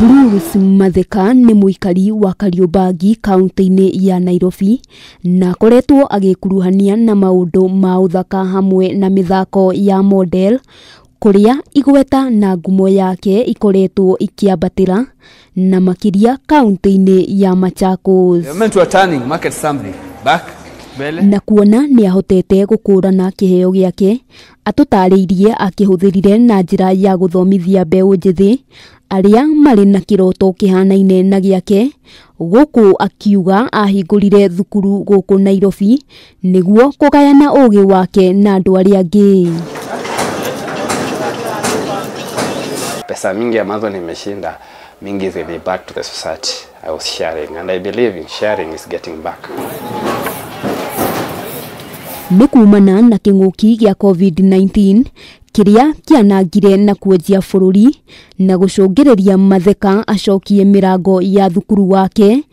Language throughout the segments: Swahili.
Bruce Matheka ni muikari wa Kariobangi kaunti-ini ya Nairobi na koretwo agikuruhania na maundu ma uthaka hamwe na mithako ya model kuria Igweta na ngumo yake ikoretwo ikiambatira na makiria kaunti-ini ya Machakos. Na kuona ni ahotete gukurana kiheo giake atutariirie akihuthirire na njira ya guthomithia mbeu njithi aria mari na kiroto kihanaine na giake guku akiuga ahingurire thukuru guku Nairobi niguo kugayana ugi wake na andu aria angi. Pesa mingi ambazo nimeshinda mingi zili back to the society. I was sharing and I believe in sharing is getting back. Nikumana na kinguki gya COVID-19 kiria kianangire na kuenjia bururi na gucungireria Matheka acokie mirango ya thukuru wake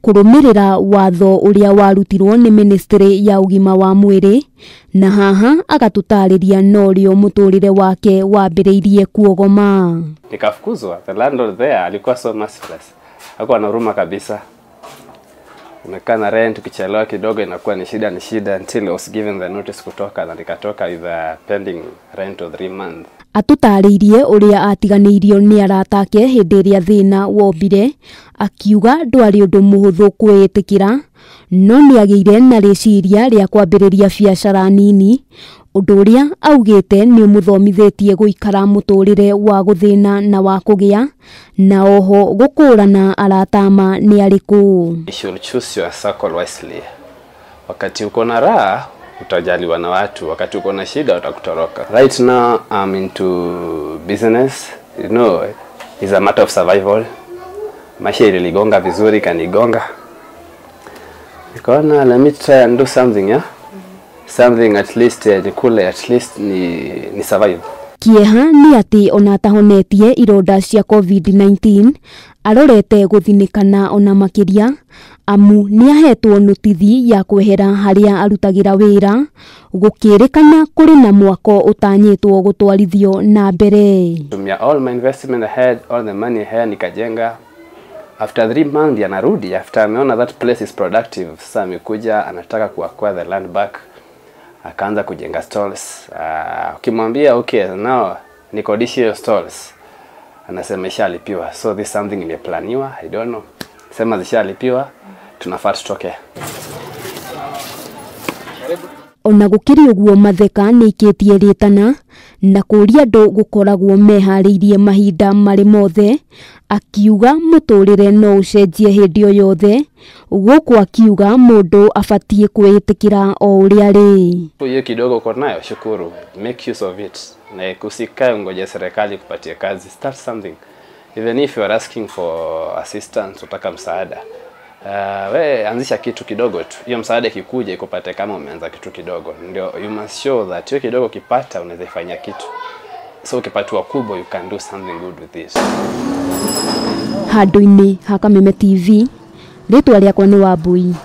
kurumirira watho uria warutirwo ni ministry ya ugima wa mwiri na haha agatutariria norio muturire wake wambiriirie kuogoma. Nikafukuzwa. The landlord there alikuwa so merciless. Hakuwa na huruma kabisa. Umekana rent ukichelewa kidogo inakuwa ni shida until I was given the notice kutoka na nikatoka with a pending rent of 3 months. Atutariirie uria atiganiirio ni aratake hindi ria thina wombire akiuga ndwari undu muhuthu kwitikira no ni agiire na riciria ria kwambiriria biacara nini undu uria augite ni muthomithetie guikara muturire wa guthina na wa kugia na oho gukurana aratama ni ariku. You should choose your circle wisely. Wakati uko na raha utajaliwa na watu, wakati uko na shida utakutoroka. Right now I'm into business, you know, it's a matter of survival. Maisha iligonga vizuri kanigonga. Nikaona let me try and do something, yeah? Something at least nikule, at least ni survive. Kieha ni ati ona tahonetie ironda cia COVID-19 arorete guthinikana ona makiria amu ni ahetwo notithi ya kwehera haria arutagira wira gukirikana kuri na mwako utanyitwo gutwarithio na mbere. Tumia all my investment ahead, all the money ahead nikajenga. After 3 months anarudi, after ameona that place is productive, sasa amekuja anataka kuacquire the land back. Akaanza kujenga stalls. Ukimwambia okay now nikodishe hiyo stalls anasema ishalipiwa. So this something imeplaniwa, I don't know. Sema zishalipiwa tunafaa tutoke. Ona gukiri uguo Matheka ni ikitie ritana na kuria andu gukoragwo mehariirie mahinda mari mothe akiuga muturire no ucenjie hindi o yothe guku akiuga mundu abatie kwitikira o uria ari. Hiyo kidogo uko nayo shukuru, make use of it. Na kusikae ngoje serikali kupatie kazi, start something. Even if you are asking for assistance utaka msaada, we anzisha kitu kidogo tu. Hiyo msaada ikikuja ikupate kama umeanza kitu kidogo. Ndio you must show that hiyo kidogo kipata unaweza fanya kitu. So ukipatiwa kubwa you can do something good with this. Handu-ini ha Kameme TV ritwa riakwa ni Wambui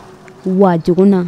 wa Njuguna.